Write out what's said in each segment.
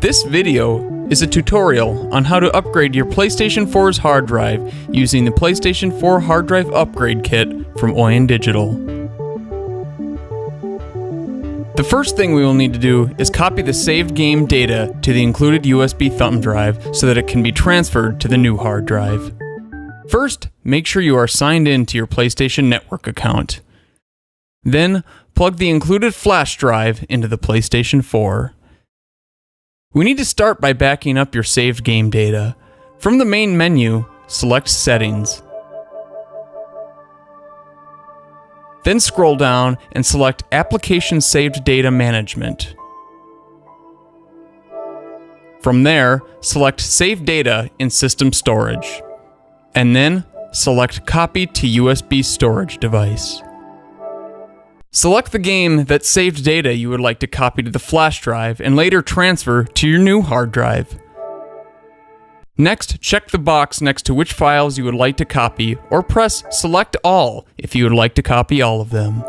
This video is a tutorial on how to upgrade your PlayStation 4's hard drive using the PlayStation 4 hard drive upgrade kit from Oyen Digital. The first thing we will need to do is copy the saved game data to the included USB thumb drive so that it can be transferred to the new hard drive. First, make sure you are signed in to your PlayStation Network account. Then, plug the included flash drive into the PlayStation 4. We need to start by backing up your saved game data. From the main menu, select Settings. Then scroll down and select Application Saved Data Management. From there, select Save Data in System Storage. And then, select Copy to USB Storage Device. Select the game that saved data you would like to copy to the flash drive and later transfer to your new hard drive. Next, check the box next to which files you would like to copy, or press Select All if you would like to copy all of them.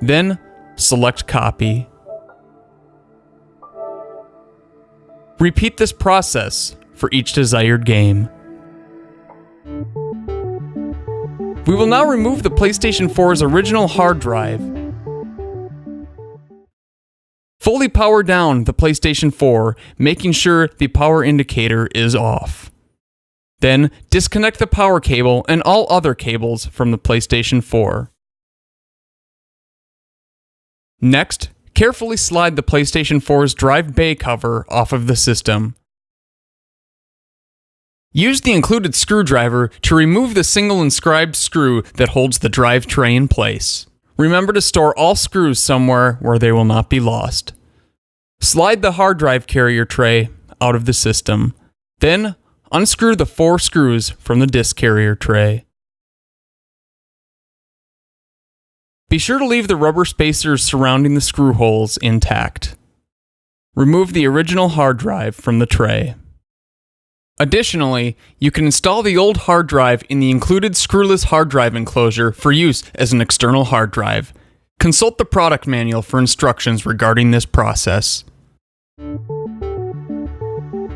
Then, select Copy. Repeat this process for each desired game. We will now remove the PlayStation 4's original hard drive. Fully power down the PlayStation 4, making sure the power indicator is off. Then, disconnect the power cable and all other cables from the PlayStation 4. Next, carefully slide the PlayStation 4's drive bay cover off of the system. Use the included screwdriver to remove the single inscribed screw that holds the drive tray in place. Remember to store all screws somewhere where they will not be lost. Slide the hard drive carrier tray out of the system. Then, unscrew the 4 screws from the disk carrier tray. Be sure to leave the rubber spacers surrounding the screw holes intact. Remove the original hard drive from the tray. Additionally, you can install the old hard drive in the included screwless hard drive enclosure for use as an external hard drive. Consult the product manual for instructions regarding this process.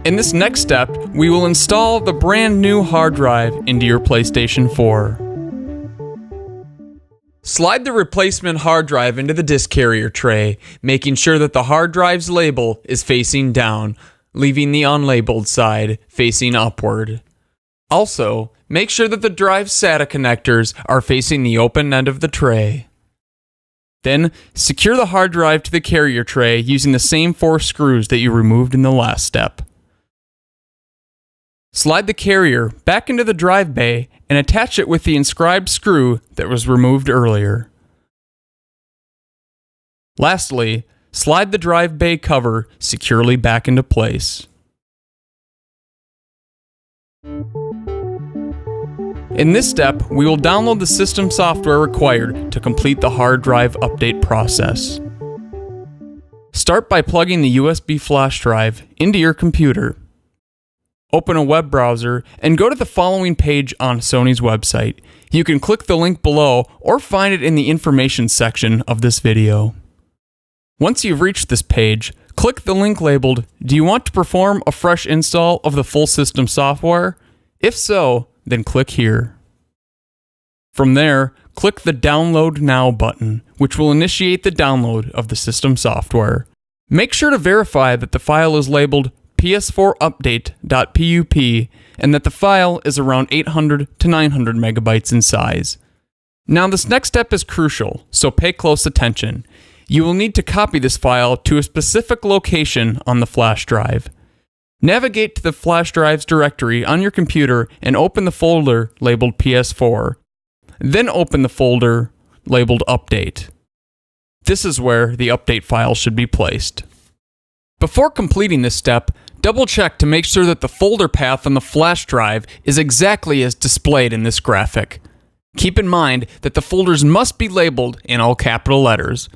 In this next step, we will install the brand new hard drive into your PlayStation 4. Slide the replacement hard drive into the disk carrier tray, making sure that the hard drive's label is facing down, leaving the unlabeled side facing upward. Also, make sure that the drive SATA connectors are facing the open end of the tray. Then, secure the hard drive to the carrier tray using the same 4 screws that you removed in the last step. Slide the carrier back into the drive bay and attach it with the inscribed screw that was removed earlier. Lastly, slide the drive bay cover securely back into place. In this step, we will download the system software required to complete the hard drive update process. Start by plugging the USB flash drive into your computer. Open a web browser and go to the following page on Sony's website. You can click the link below or find it in the information section of this video. Once you've reached this page, click the link labeled, "Do you want to perform a fresh install of the full system software?" If so, then click here. From there, click the Download Now button, which will initiate the download of the system software. Make sure to verify that the file is labeled ps4update.pup and that the file is around 800 to 900 megabytes in size. Now this next step is crucial, so pay close attention. You will need to copy this file to a specific location on the flash drive. Navigate to the flash drive's directory on your computer and open the folder labeled PS4. Then open the folder labeled Update. This is where the update file should be placed. Before completing this step, double check to make sure that the folder path on the flash drive is exactly as displayed in this graphic. Keep in mind that the folders must be labeled in all capital letters.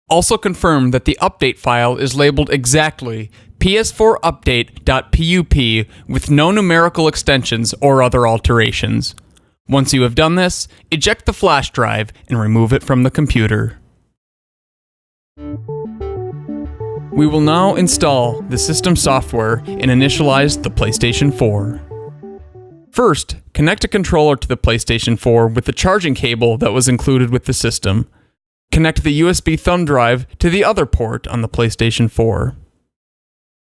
Also confirm that the update file is labeled exactly ps4update.pup with no numerical extensions or other alterations. Once you have done this, eject the flash drive and remove it from the computer. We will now install the system software and initialize the PlayStation 4. First, connect a controller to the PlayStation 4 with the charging cable that was included with the system. Connect the USB thumb drive to the other port on the PlayStation 4.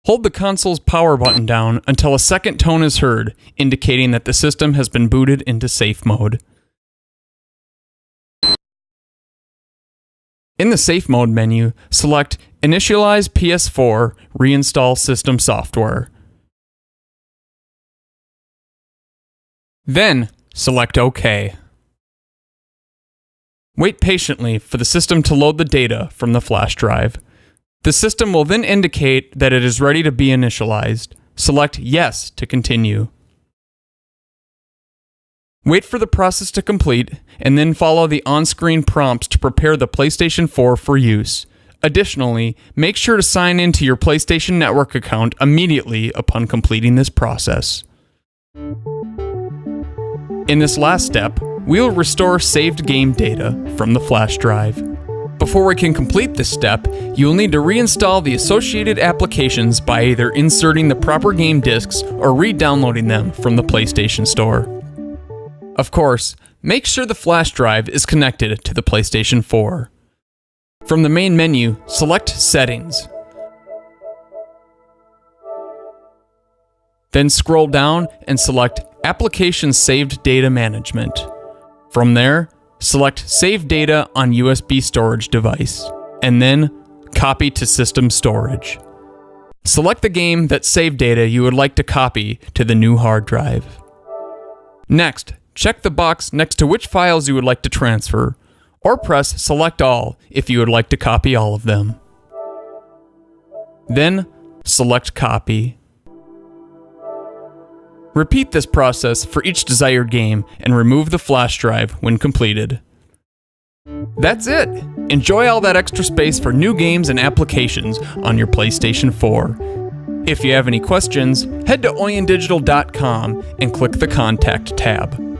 Hold the console's power button down until a second tone is heard, indicating that the system has been booted into safe mode. In the Safe Mode menu, select Initialize PS4, Reinstall System Software. Then, select OK. Wait patiently for the system to load the data from the flash drive. The system will then indicate that it is ready to be initialized. Select Yes to continue. Wait for the process to complete, and then follow the on-screen prompts to prepare the PlayStation 4 for use. Additionally, make sure to sign into your PlayStation Network account immediately upon completing this process. In this last step, we will restore saved game data from the flash drive. Before we can complete this step, you will need to reinstall the associated applications by either inserting the proper game discs or re-downloading them from the PlayStation Store. Of course, make sure the flash drive is connected to the PlayStation 4. From the main menu, select Settings. Then scroll down and select Application Saved Data Management. From there, select Save Data on USB storage device, and then Copy to System Storage. Select the game that saved data you would like to copy to the new hard drive. Next, check the box next to which files you would like to transfer, or press Select All if you would like to copy all of them. Then, select Copy. Repeat this process for each desired game and remove the flash drive when completed. That's it! Enjoy all that extra space for new games and applications on your PlayStation 4. If you have any questions, head to OyenDigital.com and click the Contact tab.